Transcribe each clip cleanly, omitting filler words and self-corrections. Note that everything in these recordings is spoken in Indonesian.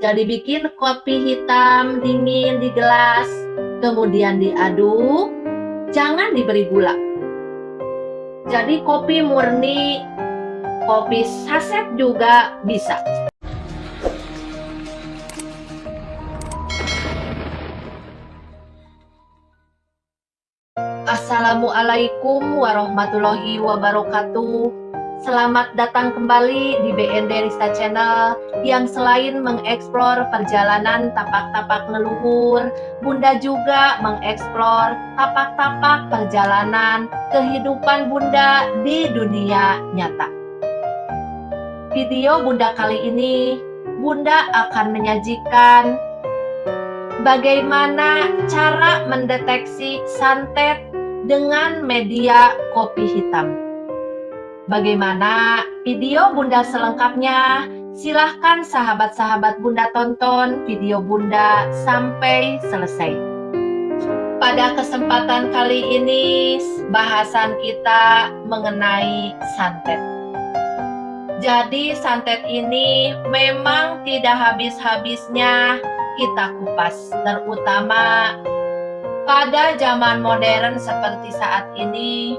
Jadi bikin kopi hitam dingin di gelas, kemudian diaduk, jangan diberi gula. Jadi kopi murni, kopi saset juga bisa. Assalamualaikum warahmatullahi wabarakatuh. Selamat datang kembali di BND Rista Channel yang selain mengeksplor perjalanan tapak-tapak leluhur, Bunda juga mengeksplor tapak-tapak perjalanan kehidupan Bunda di dunia nyata. Video Bunda kali ini, Bunda akan menyajikan bagaimana cara mendeteksi santet dengan media kopi hitam. Bagaimana video Bunda selengkapnya? Silahkan sahabat-sahabat Bunda tonton video Bunda sampai selesai. Pada kesempatan kali ini, bahasan kita mengenai santet. Jadi santet ini memang tidak habis-habisnya kita kupas, terutama pada zaman modern seperti saat ini.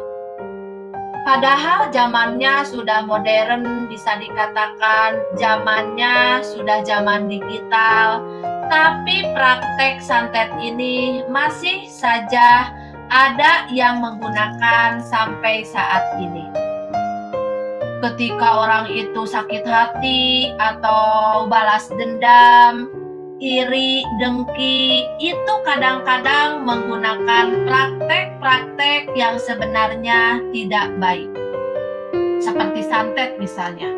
Padahal zamannya sudah modern, bisa dikatakan zamannya sudah zaman digital, tapi praktek santet ini masih saja ada yang menggunakan sampai saat ini. Ketika orang itu sakit hati atau balas dendam, iri, dengki, itu kadang-kadang menggunakan praktek-praktek yang sebenarnya tidak baik. Seperti santet misalnya.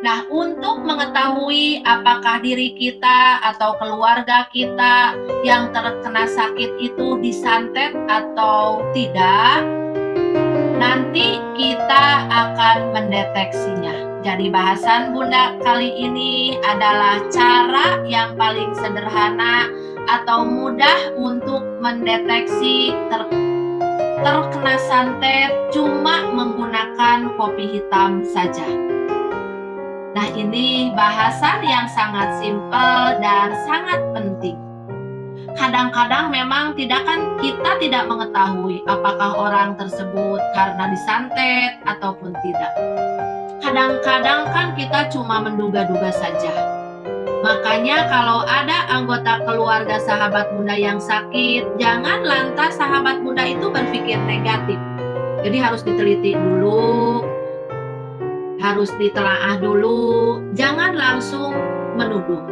Nah, untuk mengetahui apakah diri kita atau keluarga kita yang terkena sakit itu disantet atau tidak, nanti kita akan mendeteksinya. Jadi bahasan Bunda kali ini adalah cara yang paling sederhana atau mudah untuk mendeteksi terkena santet cuma menggunakan kopi hitam saja. Nah, ini bahasan yang sangat simpel dan sangat penting. Kadang-kadang memang kita tidak mengetahui apakah orang tersebut karena disantet ataupun tidak. Kadang-kadang kan kita cuma menduga-duga saja. Makanya kalau ada anggota keluarga sahabat Bunda yang sakit, jangan lantas sahabat Bunda itu berpikir negatif. Jadi harus diteliti dulu, harus ditelaah dulu, jangan langsung menuduh.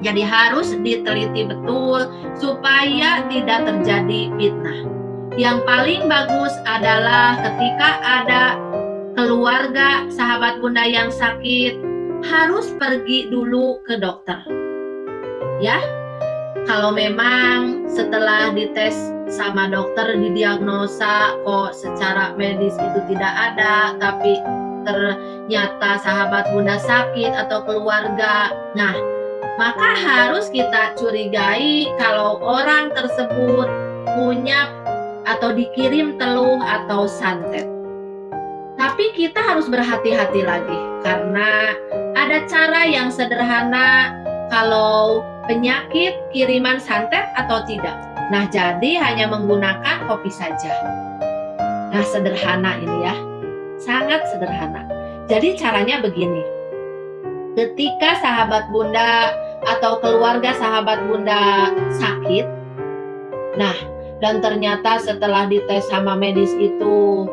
Jadi harus diteliti betul supaya tidak terjadi fitnah. Yang paling bagus adalah ketika ada keluarga sahabat Bunda yang sakit, harus pergi dulu ke dokter. Ya, kalau memang setelah dites sama dokter didiagnosa kok secara medis itu tidak ada, tapi ternyata sahabat Bunda sakit atau keluarga, nah maka harus kita curigai kalau orang tersebut punya atau dikirim teluh atau santet. Tapi kita harus berhati-hati lagi karena ada cara yang sederhana kalau penyakit kiriman santet atau tidak. Nah, jadi hanya menggunakan kopi saja. Nah, sederhana ini ya. Sangat sederhana. Jadi caranya begini. Ketika sahabat Bunda atau keluarga sahabat Bunda sakit, nah, dan ternyata setelah dites sama medis itu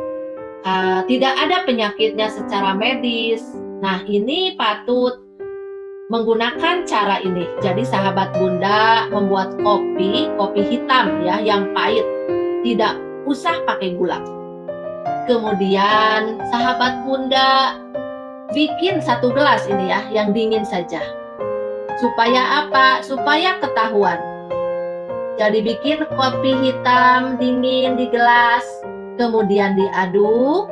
tidak ada penyakitnya secara medis. Nah, ini patut menggunakan cara ini. Jadi sahabat Bunda membuat kopi hitam ya, yang pahit. Tidak usah pakai gula. Kemudian sahabat Bunda bikin 1 gelas ini ya, yang dingin saja. Supaya apa? Supaya ketahuan. Jadi bikin kopi hitam dingin di gelas, kemudian diaduk,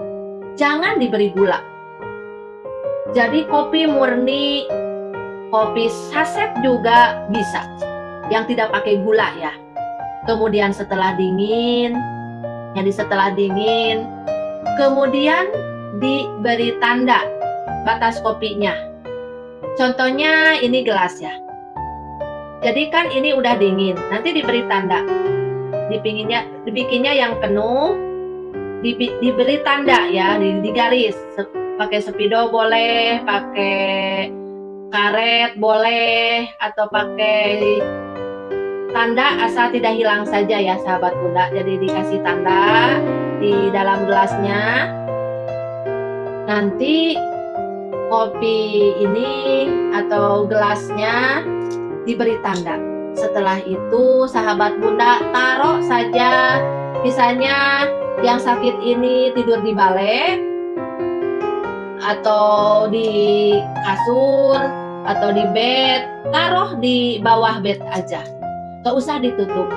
jangan diberi gula. Jadi kopi murni, kopi saset juga bisa, yang tidak pakai gula ya. Kemudian setelah dingin, kemudian diberi tanda batas kopinya. Contohnya ini gelas ya. Jadi kan ini udah dingin, nanti diberi tanda. Dibikinnya yang penuh, diberi tanda ya, di garis. Pakai spidol boleh, pakai karet boleh, atau pakai tanda asal tidak hilang saja ya sahabat Bunda. Jadi dikasih tanda di dalam gelasnya. Nanti kopi ini atau gelasnya diberi tanda. Setelah itu sahabat Bunda taruh saja, misalnya yang sakit ini tidur di balek atau di kasur atau di bed, taruh di bawah bed aja. Gak usah ditutup,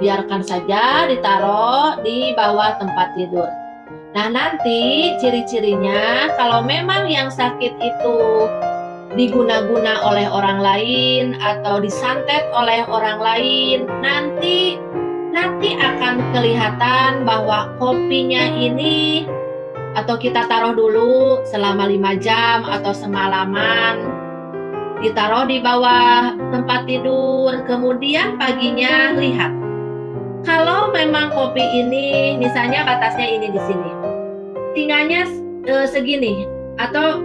biarkan saja ditaruh di bawah tempat tidur. Nah, nanti ciri-cirinya kalau memang yang sakit itu diguna-guna oleh orang lain atau disantet oleh orang lain, nanti akan kelihatan bahwa kopinya ini, atau kita taruh dulu selama 5 jam atau semalaman, ditaruh di bawah tempat tidur, kemudian paginya lihat. Kalau memang kopi ini, misalnya batasnya ini di sini, tinggalnya segini atau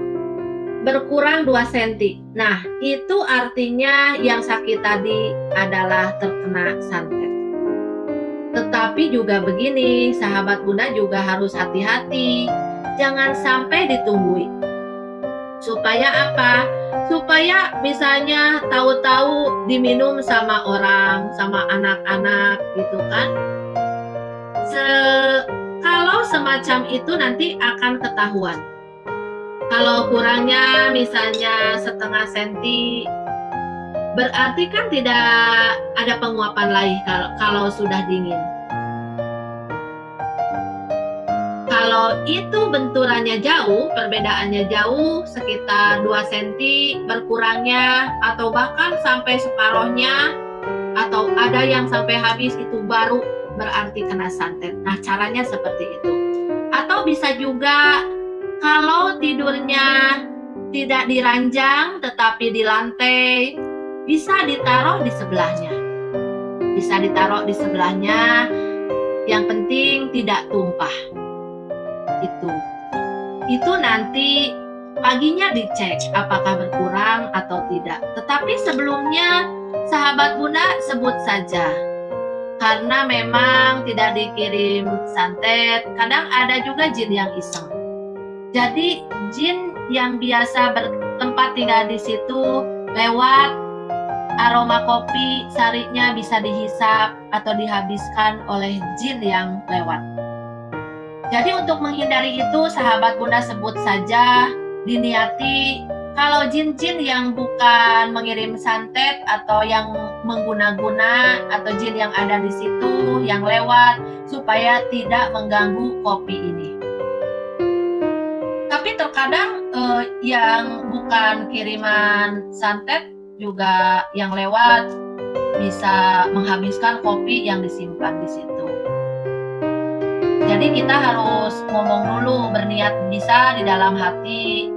berkurang 2 cm. Nah, itu artinya yang sakit tadi adalah terkena santet. Tetapi juga begini, sahabat Bunda juga harus hati-hati. Jangan sampai ditunggui. Supaya apa? Supaya misalnya tahu-tahu diminum sama orang, sama anak-anak gitu kan. Kalau semacam itu nanti akan ketahuan. Kalau kurangnya misalnya setengah senti, berarti kan tidak ada penguapan lagi kalau sudah dingin. Kalau itu benturannya jauh, perbedaannya jauh, sekitar 2 cm berkurangnya, atau bahkan sampai separohnya, atau ada yang sampai habis, itu baru berarti kena santet. Nah, caranya seperti itu. Atau bisa juga kalau tidurnya tidak di ranjang tetapi di lantai, bisa ditaruh di sebelahnya. Bisa ditaruh di sebelahnya, yang penting tidak tumpah. Itu nanti paginya dicek apakah berkurang atau tidak. Tetapi sebelumnya sahabat Bunda sebut saja, karena memang tidak dikirim santet. Kadang ada juga jin yang iseng. Jadi jin yang biasa bertempat tinggal di situ, lewat aroma kopi, sarinya bisa dihisap atau dihabiskan oleh jin yang lewat. Jadi untuk menghindari itu, sahabat Bunda sebut saja, diniati. Kalau jin-jin yang bukan mengirim santet atau yang mengguna-guna, atau jin yang ada di situ yang lewat, supaya tidak mengganggu kopi ini. Tapi terkadang yang bukan kiriman santet juga yang lewat bisa menghabiskan kopi yang disimpan di situ. Jadi kita harus ngomong dulu, berniat bisa di dalam hati.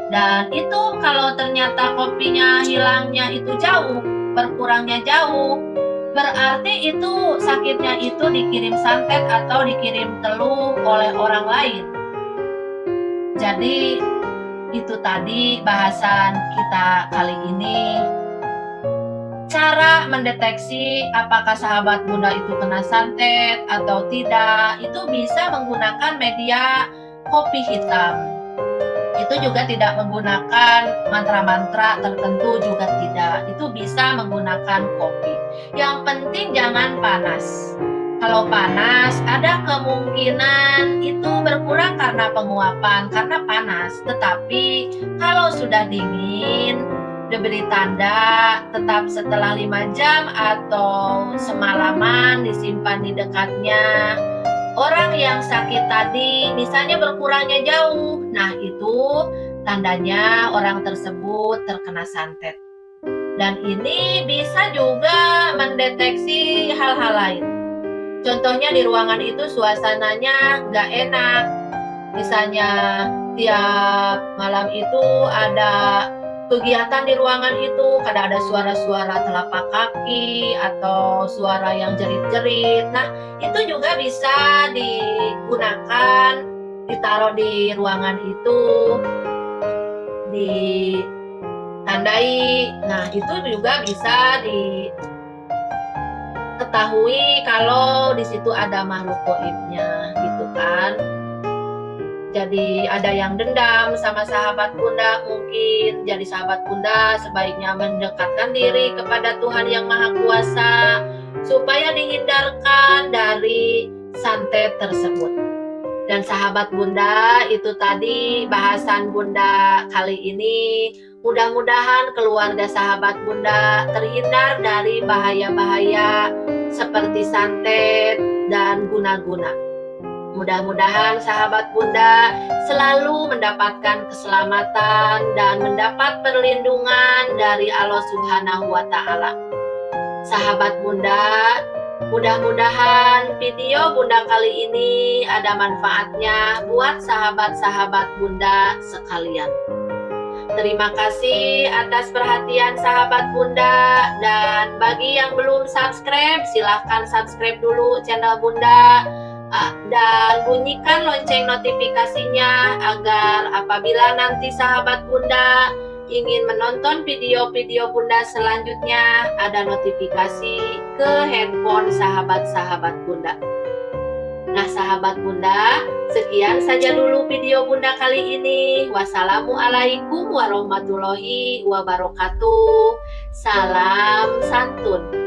Dan itu kalau ternyata kopinya hilangnya itu jauh, berkurangnya jauh, berarti itu sakitnya itu dikirim santet atau dikirim teluh oleh orang lain. Jadi itu tadi bahasan kita kali ini. Cara mendeteksi apakah sahabat Bunda itu kena santet atau tidak, itu bisa menggunakan media kopi hitam. Itu juga tidak menggunakan mantra-mantra tertentu, juga tidak. Itu bisa menggunakan kopi. Yang penting jangan panas. Kalau panas, ada kemungkinan itu berkurang karena penguapan, karena panas. Tetapi kalau sudah dingin, diberi tanda, tetap setelah 5 jam atau semalaman disimpan di dekatnya. Orang yang sakit tadi misalnya berkurangnya jauh, nah itu tandanya orang tersebut terkena santet. Dan ini bisa juga mendeteksi hal-hal lain. Contohnya di ruangan itu suasananya nggak enak. Misalnya tiap malam itu ada kegiatan di ruangan itu, kadang ada suara-suara telapak kaki atau suara yang jerit-jerit. Nah, itu juga bisa digunakan, ditaruh di ruangan itu, ditandai. Nah, itu juga bisa diketahui kalau di situ ada makhluk gaibnya, gitu kan. Jadi ada yang dendam sama sahabat Bunda mungkin. Jadi sahabat Bunda sebaiknya mendekatkan diri kepada Tuhan Yang Maha Kuasa supaya dihindarkan dari santet tersebut. Dan sahabat Bunda, itu tadi bahasan Bunda kali ini. Mudah-mudahan keluarga sahabat Bunda terhindar dari bahaya-bahaya seperti santet dan guna-guna. Mudah-mudahan sahabat Bunda selalu mendapatkan keselamatan dan mendapat perlindungan dari Allah Subhanahu wa Ta'ala. Sahabat Bunda, mudah-mudahan video Bunda kali ini ada manfaatnya buat sahabat-sahabat Bunda sekalian. Terima kasih atas perhatian sahabat Bunda, dan bagi yang belum subscribe, silahkan subscribe dulu channel Bunda. Dan bunyikan lonceng notifikasinya agar apabila nanti sahabat Bunda ingin menonton video-video Bunda selanjutnya, ada notifikasi ke handphone sahabat-sahabat Bunda. Nah sahabat Bunda, sekian saja dulu video Bunda kali ini. Wassalamualaikum warahmatullahi wabarakatuh. Salam santun.